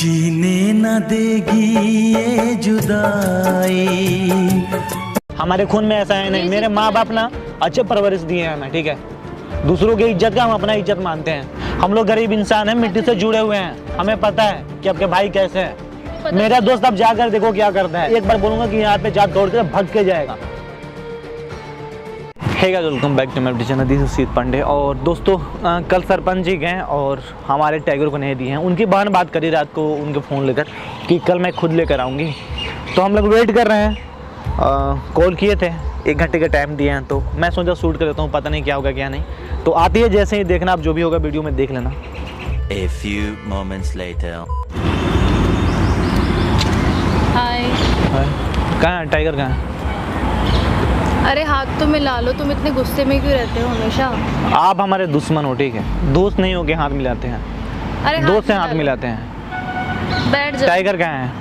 जीने न देगी ये जुदाई। हमारे खून में ऐसा है नहीं। मेरे माँ बाप ना अच्छे परवरिश दिए हैं हमें, ठीक है। दूसरों की इज्जत का हम अपना इज्जत मानते हैं। हम लोग गरीब इंसान हैं, मिट्टी से जुड़े हुए हैं। हमें पता है कि आपके भाई कैसे हैं। मेरा दोस्त अब जाकर देखो क्या करता है। एक बार बोलूंगा कि यहाँ पे जा दौड़ के भाग के जाएगा। Hey guys, welcome back to my YouTube channel, this is Seet Pandey. और दोस्तों कल सरपंच जी गए और हमारे टाइगर को नहीं दिए हैं। उनकी बहन बात करी रात को उनके फ़ोन लेकर कि कल मैं खुद लेकर आऊँगी। तो हम लोग वेट कर रहे हैं। कॉल किए थे, 1 घंटे का टाइम दिए हैं, तो मैं सोचा शूट कर लेता हूँ, पता नहीं क्या होगा क्या नहीं। तो आती है जैसे ही देखना, आप जो भी होगा वीडियो में देख लेना। A few moments later. हाय। कहाँ है टाइगर, कहाँ है? अरे हाथ तो मिला लो, तुम इतने गुस्से में क्यों रहते हो हमेशा? आप हमारे दुश्मन हो, ठीक है। दोस्त नहीं हो के हाथ मिलाते हैं। अरे दोस्त से हाथ मिलाते हैं। बैठ जाओ। टाइगर कहाँ है?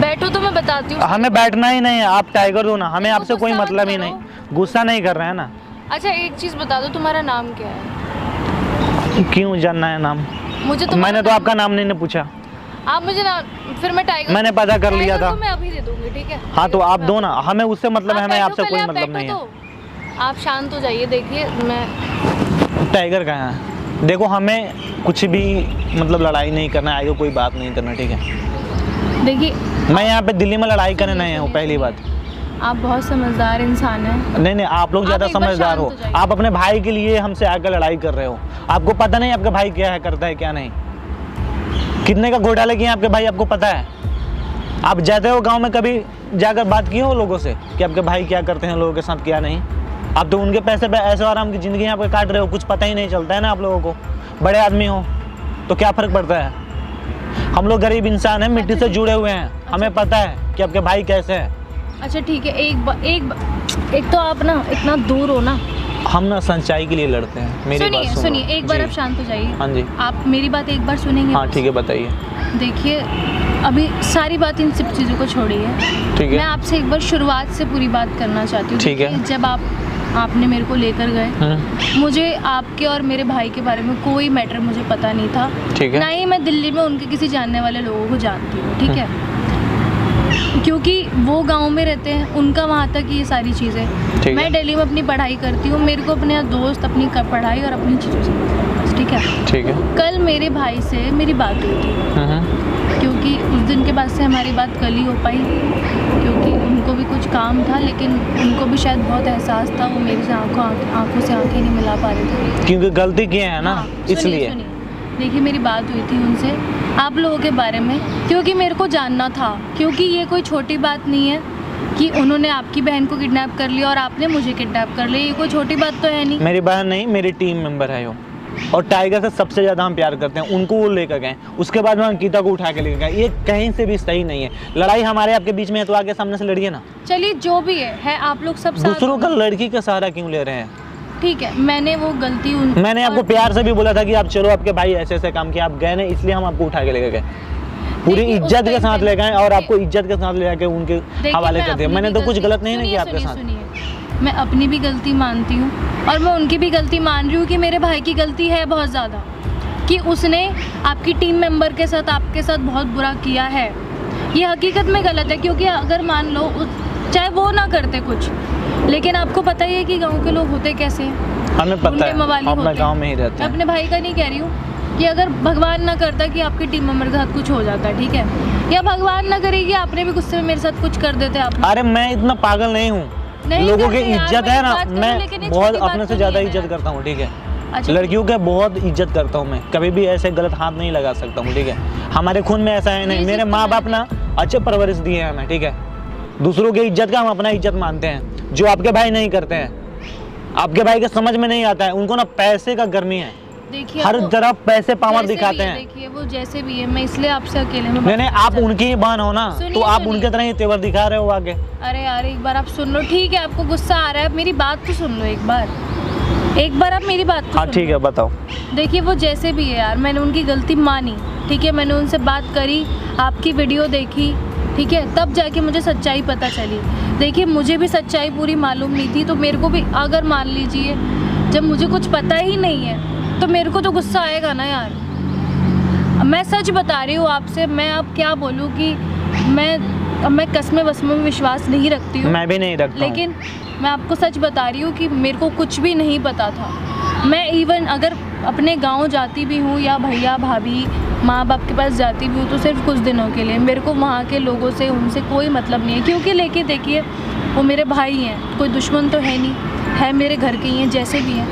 बैठो तो मैं बताती हूँ। हमें बैठना ही नहीं है, आप टाइगर हो ना, हमें आपसे कोई मतलब ही नहीं। गुस्सा नहीं कर रहे हैं ना। अच्छा एक चीज बता दो, तुम्हारा नाम क्या है? क्यों जानना है नाम? मुझे तो मैंने तो आपका नाम नहीं पूछा। आप मुझे ना, फिर मैं टाइगर, मैंने पता कर लिया था। मैं अभी दे दूंगी, ठीक है? हाँ तो आप दो ना, हमें उससे मतलब है, हमें आपसे कोई मतलब नहीं है। आप शांत हो जाइए। देखिए मैं टाइगर कहाँ है? देखो हमें कुछ भी मतलब लड़ाई नहीं करना है, कोई बात नहीं करना, ठीक है। देखिए मैं यहाँ पे दिल्ली में लड़ाई करने नहीं हूँ, पहली बात। आप बहुत समझदार इंसान हैं। नहीं, आप लोग ज़्यादा समझदार हो। आप अपने भाई के लिए हमसे आकर लड़ाई कर रहे हो। आपको पता नहीं आपका भाई क्या है, करता है क्या नहीं। कितने का घोटाले किए आपके भाई, आपको पता है? आप जाते हो गांव में, कभी जाकर बात किए हो लोगों से कि आपके भाई क्या करते हैं लोगों के साथ, क्या नहीं? आप तो उनके पैसे पे ऐसे आराम की ज़िंदगी यहाँ पे काट रहे हो, कुछ पता ही नहीं चलता है ना आप लोगों को। बड़े आदमी हो तो क्या फ़र्क पड़ता है? हम लोग गरीब इंसान हैं, मिट्टी से जुड़े हुए हैं। हमें पता है कि आपके भाई कैसे हैं। अच्छा ठीक है, एक तो आप ना इतना दूर हो ना। हम ना सच्चाई के लिए लड़ते हैं। मेरी बात सुनो। सुनिए, एक बार आप शांत हो जाइए। हाँ जी। आप मेरी बात एक बार सुनेंगे? हाँ ठीक है, बताइए। देखिए अभी सारी बात इन सब चीज़ों को छोड़िए, ठीक है। मैं आपसे एक बार शुरुआत से पूरी बात करना चाहती हूँ। ठीक है। जब आपने मेरे को लेकर गए, मुझे आपके और मेरे भाई के बारे में कोई मैटर मुझे पता नहीं था, ठीक है। ना ही मैं दिल्ली में उनके किसी जानने वाले लोगों को जानती हूँ, ठीक है? क्योंकि वो गांव में रहते हैं, उनका वहाँ तक ये सारी चीज़ें। मैं दिल्ली में अपनी पढ़ाई करती हूँ, मेरे को अपने दोस्त, अपनी पढ़ाई और अपनी चीज़ों से मतलब, ठीक है? ठीक है। कल मेरे भाई से मेरी बात हुई थी, क्योंकि उस दिन के बाद से हमारी बात कल ही हो पाई, क्योंकि उनको भी कुछ काम था, लेकिन उनको भी शायद बहुत एहसास था। वो मेरे से आंखों से आंखें नहीं मिला पा रहे थे, क्योंकि गलती किए हैं ना। हाँ, इसलिए देखिए मेरी बात हुई थी उनसे आप लोगों के बारे में, क्योंकि मेरे को जानना था, क्योंकि ये कोई छोटी बात नहीं है कि उन्होंने आपकी बहन को किडनैप कर लिया और आपने मुझे किडनैप कर लिया। ये कोई छोटी बात तो है नहीं। मेरी बहन नहीं, मेरी टीम मेंबर है वो। और टाइगर से सबसे ज़्यादा हम प्यार करते हैं। उनको वो लेकर गए, उसके बाद में अंकिता को उठा के लेकर गए। ये कहीं से भी सही नहीं है। लड़ाई हमारे आपके बीच में है तो आगे सामने से लड़िए ना। चलिए जो भी है आप लोग सब दूसरों का लड़की का सहारा क्यों ले रहे हैं? ठीक है, मैंने वो गलती मैंने आपको प्यार से भी बोला था कि आप चलो, आपके भाई ऐसे ऐसे काम किया, आप गए नहीं, इसलिए हम आपको उठा के लेकर गए। पूरी इज्जत के साथ ले गए और आपको इज्जत के साथ ले जाके उनके हवाले कर दिया। मैंने तो कुछ गलत नहीं किया आपके साथ। मैं अपनी भी गलती मानती हूँ और मैं उनकी भी गलती मान रही हूँ कि मेरे भाई की गलती है बहुत ज़्यादा, कि उसने आपकी टीम मेंबर के साथ, आपके साथ बहुत बुरा किया है। ये हकीकत में गलत है, क्योंकि अगर मान लो चाहे वो ना करते कुछ, लेकिन आपको पता ही है कि गांव के लोग होते कैसे हैं। हमें पता है, हम गांव में ही रहते हैं। अपने भाई का नहीं कह रही हूँ कि अगर भगवान ना करता कि आपकी टीम मेंबर के साथ कुछ हो जाता, ठीक है, या भगवान ना करेगी आपने भी गुस्से में मेरे साथ कुछ कर देते आप। अरे मैं इतना पागल नहीं हूँ। लोगों की इज्जत है ना, मैं बहुत अपने से ज्यादा इज्जत करता हूँ, ठीक है? अच्छा, लड़कियों के बहुत इज्जत करता हूँ मैं, कभी भी ऐसे गलत हाथ नहीं लगा सकता हूँ, ठीक है? हमारे खून में ऐसा है नहीं। मेरे माँ बाप ना अच्छे परवरिश दिए हैं हमें, ठीक है? दूसरों की इज्जत का हम अपना इज्जत मानते हैं, जो आपके भाई नहीं करते हैं। आपके भाई के समझ में नहीं आता है, उनको ना पैसे का गर्मी है। देखिए हर तरफ पैसे पावर दिखाते हैं। देखिए वो जैसे भी है, मैं इसलिए आपसे अकेले में नहीं, आप उनकी ही बहन हो ना, तो आप उनके तरह ही तेवर दिखा रहे हो आगे। अरे यार एक बार आप सुन लो, ठीक है? आपको गुस्सा आ रहा है, मेरी बात तो सुन लो एक बार आप मेरी बात तो हाँ ठीक है, बताओ। देखिए वो जैसे भी है यार, मैंने उनकी गलती मानी, ठीक है? मैंने उनसे बात करी, आपकी वीडियो देखी, ठीक है? तब जाके मुझे सच्चाई पता चली। देखिए मुझे भी सच्चाई पूरी मालूम नहीं थी, तो मेरे को भी, अगर मान लीजिए जब मुझे कुछ पता ही नहीं है तो मेरे को तो गुस्सा आएगा ना यार। मैं सच बता रही हूँ आपसे, मैं अब क्या बोलूँ कि मैं कस्में वस्मों में विश्वास नहीं रखती हूँ, मैं भी नहीं रखता हूँ। लेकिन मैं आपको सच बता रही हूँ कि मेरे को कुछ भी नहीं पता था। मैं इवन अगर अपने गांव जाती भी हूँ या भैया भाभी माँ बाप के पास जाती भी हूँ तो सिर्फ कुछ दिनों के लिए, मेरे को वहाँ के लोगों से उनसे कोई मतलब नहीं है, क्योंकि लेके देखिए वो मेरे भाई हैं, कोई दुश्मन तो है नहीं, है मेरे घर के ही हैं जैसे भी हैं,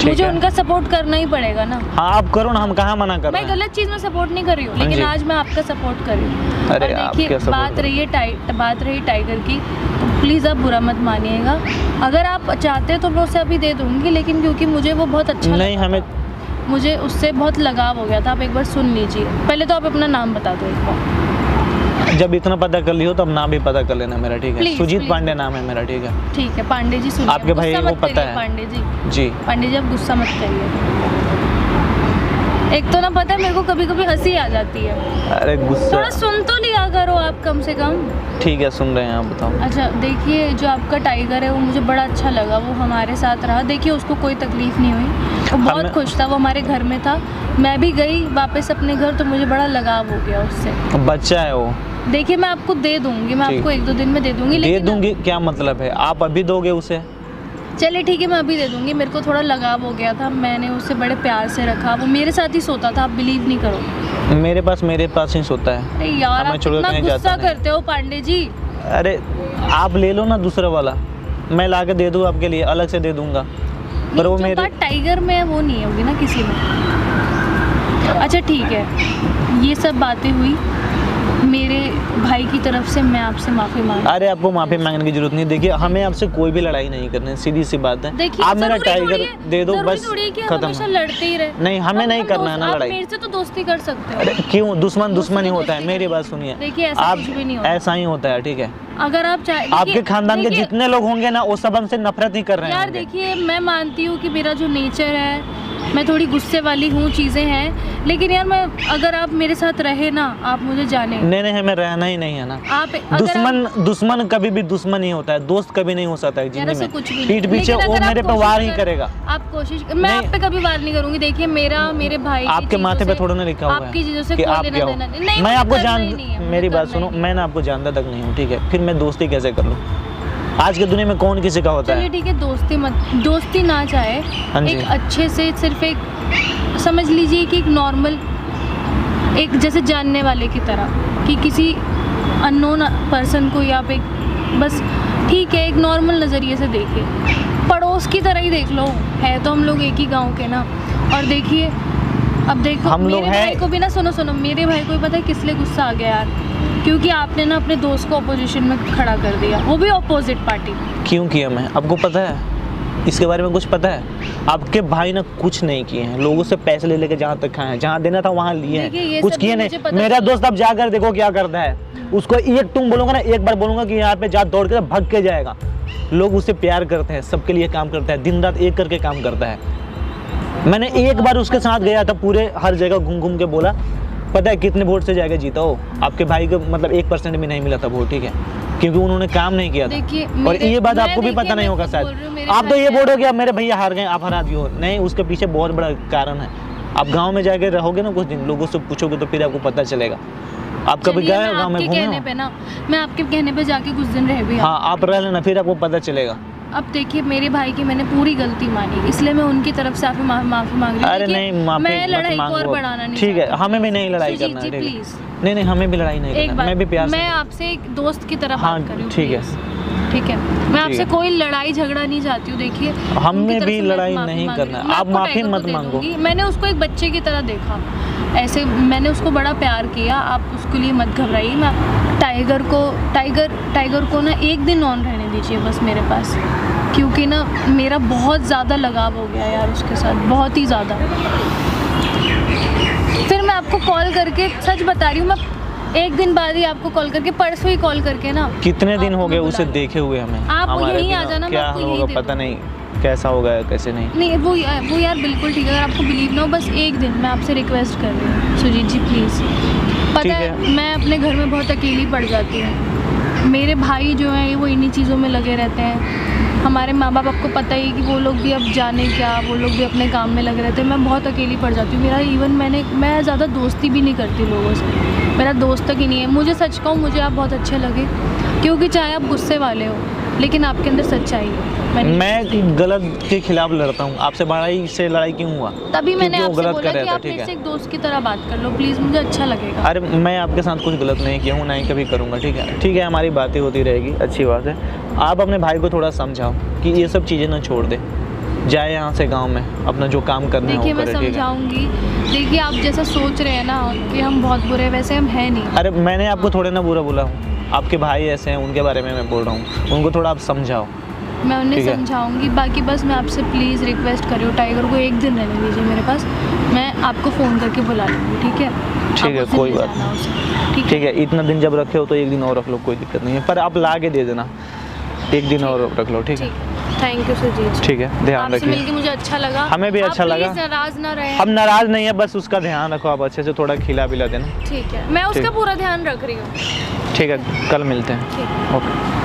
मुझे उनका सपोर्ट करना ही पड़ेगा ना। हाँ आप करो ना, हम कहाँ मना कर रहे हैं। मैं गलत चीज़ में सपोर्ट नहीं कर रही हूँ, लेकिन आज मैं आपका सपोर्ट कर रही हूँ। अरे और देखिए बात रही टाइगर की, तो प्लीज़ आप बुरा मत मानिएगा। अगर आप चाहते तो मैं उसे अभी दे दूँगी, लेकिन क्योंकि मुझे वो बहुत अच्छा नहीं, हमें मुझे उससे बहुत लगाव हो गया था। आप एक बार सुन लीजिए, पहले तो आप अपना नाम बता दो एक बार। जब इतना पता कर लियो तब नाम भी पता कर लेना मेरा, ठीक है? Please, Sujit please. पांडे नाम है मेरा, ठीक है? ठीक है पांडे जी, सुनिए, आपके भाई को पता है? पांडे जी, जी पांडे जी आप गुस्सा मत करिए। एक तो ना पता है मेरे को कभी कभी हंसी आ जाती है। अरे गुस्सा, थोड़ा सुन तो लिया करो आप कम से कम। ठीक है सुन रहे हैं, आप बताओ। अच्छा देखिए, जो आपका टाइगर है वो मुझे बड़ा अच्छा लगा, वो हमारे साथ रहा। देखिए उसको कोई तकलीफ नहीं हुई, वो बहुत खुश था, वो हमारे घर में था। मैं भी गई वापस अपने घर तो मुझे बड़ा लगाव हो गया उससे। बच्चा है वो। देखिए मैं आपको दे दूंगी, मैं आपको 1-2 दिन में दे दूंगी। दे लेकिन दूंगी क्या मतलब है? आप अभी दोगे उसे? चलिए ठीक है, मैं अभी दे दूंगी। मेरे को थोड़ा लगाव हो गया था, मैंने उसे बड़े प्यार से रखा, वो मेरे साथ ही सोता था, आप बिलीव नहीं करो। मेरे पास ही सोता है। अरे यार आप इतना गुस्सा करते हो पांडे जी। अरे आप ले लो ना दूसरा वाला, मैं ला के दे दूँ आपके लिए, अलग से दे दूंगा। पर वो मेरे टाइगर में वो नहीं होगी ना किसी में। अच्छा ठीक है, ये सब बातें हुई, मेरे भाई की तरफ से मैं आपसे माफ़ी मांग। अरे आपको माफ़ी मांगने की जरूरत नहीं। देखिए हमें आपसे कोई भी लड़ाई नहीं करनी है, सीधी सी बात है। आप मेरा टाइगर दे दो बस, खत्म। लड़ते ही रहे, नहीं हमें नहीं करना है ना लड़ाई। मेरे से तो दोस्ती कर सकते हो। अरे क्यों? दुश्मन ही होता है, मेरी बात सुनिए। देखिए ऐसा कुछ भी नहीं होता, ऐसा ही होता है, ठीक है? अगर आप आपके खानदान के जितने लोग होंगे ना वो सब हमसे नफरत ही कर रहे हैं यार। देखिए मैं मानती हूँ कि मेरा जो नेचर है, मैं थोड़ी गुस्से वाली हूँ, चीज़ें हैं, लेकिन यार मैं अगर आप मेरे साथ रहे ना, आप मुझे जाने। नहीं हमें रहना ही नहीं है ना। आप दुश्मन कभी भी दुश्मन ही होता है, दोस्त कभी नहीं हो सकता है जिंदगी में। कुछ भी पीठ पीछे वो मेरे पे वार ही करेगा। आप कोशिश, मैं आप पे कभी वार नहीं करूंगी। देखिए मेरे भाई आपके माथे पे थोड़ा ना लिखा हुआ है आपकी चीजों से कि कोई आप लेना क्या देना हो। नहीं। मैं आपको मेरी बात सुनो, मैं ना आपको जानता तक नहीं हूँ, ठीक है? फिर मैं दोस्ती कैसे कर लूँ? आज की दुनिया में कौन किसी का होता है? चलिए ठीक है, दोस्ती ना चाहे, एक अच्छे से सिर्फ एक समझ लीजिए कि एक नॉर्मल, एक जैसे जानने वाले की तरह, कि किसी अननोन पर्सन को या आप एक बस ठीक है एक नॉर्मल नज़रिए से देखिए, पड़ोस की तरह ही देख लो। है तो हम लोग एक ही गांव के ना। और देखिए अब देखो हम मेरे भाई को भी ना, सुनो मेरे भाई को भी पता है किस लिए गुस्सा आ गया यार, क्योंकि आपने ना अपने दोस्त को अपोजिशन में खड़ा कर दिया, वो भी अपोजिट पार्टी। क्यों किया मैं? आपको पता है इसके बारे में? कुछ पता है? आपके भाई ने कुछ नहीं किए हैं, लोगों से पैसे ले लेके जहाँ तक खाए हैं, जहाँ देना था वहाँ लिए हैं, कुछ किए नहीं। मेरा दोस्त अब जाकर देखो क्या करता है, उसको एक तुम बोलूंगा ना, एक बार बोलूंगा कि यहाँ पे जा, दौड़ के भाग के जाएगा। लोग उससे प्यार करते हैं, सबके लिए काम करता है, दिन रात एक करके काम करता है। मैंने एक बार उसके साथ गया था, पूरे हर जगह घूम के बोला, पता है कितने वोट से जाएगा जीता हो? आपके भाई को मतलब 1% भी नहीं मिला था वोट, ठीक है? क्योंकि उन्होंने काम नहीं किया था। और ये बात आपको भी पता नहीं होगा शायद। आप तो ये बोलोगे अब मेरे भैया हार गए, आप हरा दियो। नहीं, उसके पीछे बहुत बड़ा कारण है। आप गांव में जाके रहोगे ना कुछ दिन, लोगों से पूछोगे तो फिर आपको पता चलेगा। आप कभी गए गांव में घूमे? मैं आपके कहने पे जाके कुछ दिन रह भी। हाँ आप रह लेना, फिर आपको पता चलेगा। अब देखिए मेरे भाई की मैंने पूरी गलती मानी, इसलिए मैं उनकी तरफ से माफी मांग रही हूँ। अरे नहीं, मैं लड़ाई को और बढ़ाना नहीं, ठीक है? हमें भी नहीं लड़ाई करना है, प्लीज। नहीं हमें भी लड़ाई नहीं करना, मैं भी प्यार से। मैं आपसे एक दोस्त की तरह बात कर रही हूँ, ठीक है? मैं आपसे कोई लड़ाई झगड़ा नहीं चाहती हूँ। देखिए हमें भी लड़ाई नहीं करना, आप माफी मत मांगो। मैंने उसको एक बच्चे की तरह देखा, ऐसे मैंने उसको बड़ा प्यार किया, आप उसके लिए मत घबराइए। मैं टाइगर को ना एक दिन ऑन रहने दीजिए बस मेरे पास, क्योंकि ना मेरा बहुत ज़्यादा लगाव हो गया यार उसके साथ, बहुत ही ज़्यादा। फिर मैं आपको कॉल करके, सच बता रही हूँ, मैं एक दिन बाद ही आपको कॉल करके, परसों ही कॉल करके ना। कितने दिन हो गए उसे देखे हुए हमें? आप यहीं आ जाना, क्या होगा पता नहीं, कैसा होगा कैसे नहीं। वो यार बिल्कुल ठीक है, अगर आपको बिलीव ना हो, बस एक दिन मैं आपसे रिक्वेस्ट कर रही हूँ सुजीत जी प्लीज़। पता है मैं अपने घर में बहुत अकेली पड़ जाती हूँ, मेरे भाई जो हैं वो इन्हीं चीज़ों में लगे रहते हैं, हमारे माँ बाप आपको पता ही कि वो लोग भी अब जाने क्या, वो लोग भी अपने काम में लग रहे थे। मैं बहुत अकेली पड़ जाती हूँ। मेरा इवन मैं ज़्यादा दोस्ती भी नहीं करती लोगों से, मेरा दोस्त तक ही नहीं है। मुझे सच कहूँ, मुझे आप बहुत अच्छे लगे, क्योंकि चाहे आप गुस्से वाले हो लेकिन आपके अंदर सच्चाई है। मैं गलत के खिलाफ लड़ता हूँ, आपसे लड़ाई क्यों हुआ? तभी मैंने क्योंकि वो आपसे गलत बोला कर रहा कि था, आप ठीक मेरे है? से एक दोस्त की तरह बात कर लो प्लीज़, मुझे अच्छा लगेगा। अरे मैं आपके साथ कुछ गलत नहीं किया हूँ, ना ही कभी करूँगा, ठीक है? ठीक है, हमारी बातें होती रहेगी, अच्छी बात है। आप अपने भाई को थोड़ा समझाओ कि ये सब चीज़ें ना छोड़ दे, जाए यहाँ से गांव में, अपना जो काम करना है देखिए वो मैं करे, ठीक है? समझाऊंगी। देखिए आप जैसा सोच रहे हैं ना कि हम बहुत बुरे हैं, वैसे हम हैं नहीं। अरे मैंने आपको थोड़े ना बुरा बोला हूँ, आपके भाई ऐसे हैं, उनके बारे में मैं बोल रहा हूँ, उनको थोड़ा आप समझाओ। मैं उन्हें ठीक है। समझाऊंगी। बाकी बस मैं आपसे प्लीज़ रिक्वेस्ट कर रही हूँ, टाइगर को एक दिन रहने दीजिए मेरे पास, मैं आपको फ़ोन करके बुला लूँगी, ठीक है? ठीक है, आप उस दिन कोई ले बात जाना उसे, ठीक है? ठीक है, इतना दिन जब रखे हो तो एक दिन और रख लो, कोई दिक्कत नहीं है, पर आप ला के दे देना, एक दिन और रख लो, ठीक है? Thank you Sujeet. ठीक है, ध्यान आपसे रखिए। मिलके मुझे अच्छा लगा। हमें भी अच्छा लगा। प्लीज़ नाराज़ ना रहे। हम नाराज़ नहीं है, बस उसका ध्यान रखो, आप अच्छे से थोड़ा खिला पिला देना। ठीक है, मैं उसका ठीक। पूरा ध्यान रख रही हूँ। ठीक है, कल मिलते हैं। ठीक है। ओके।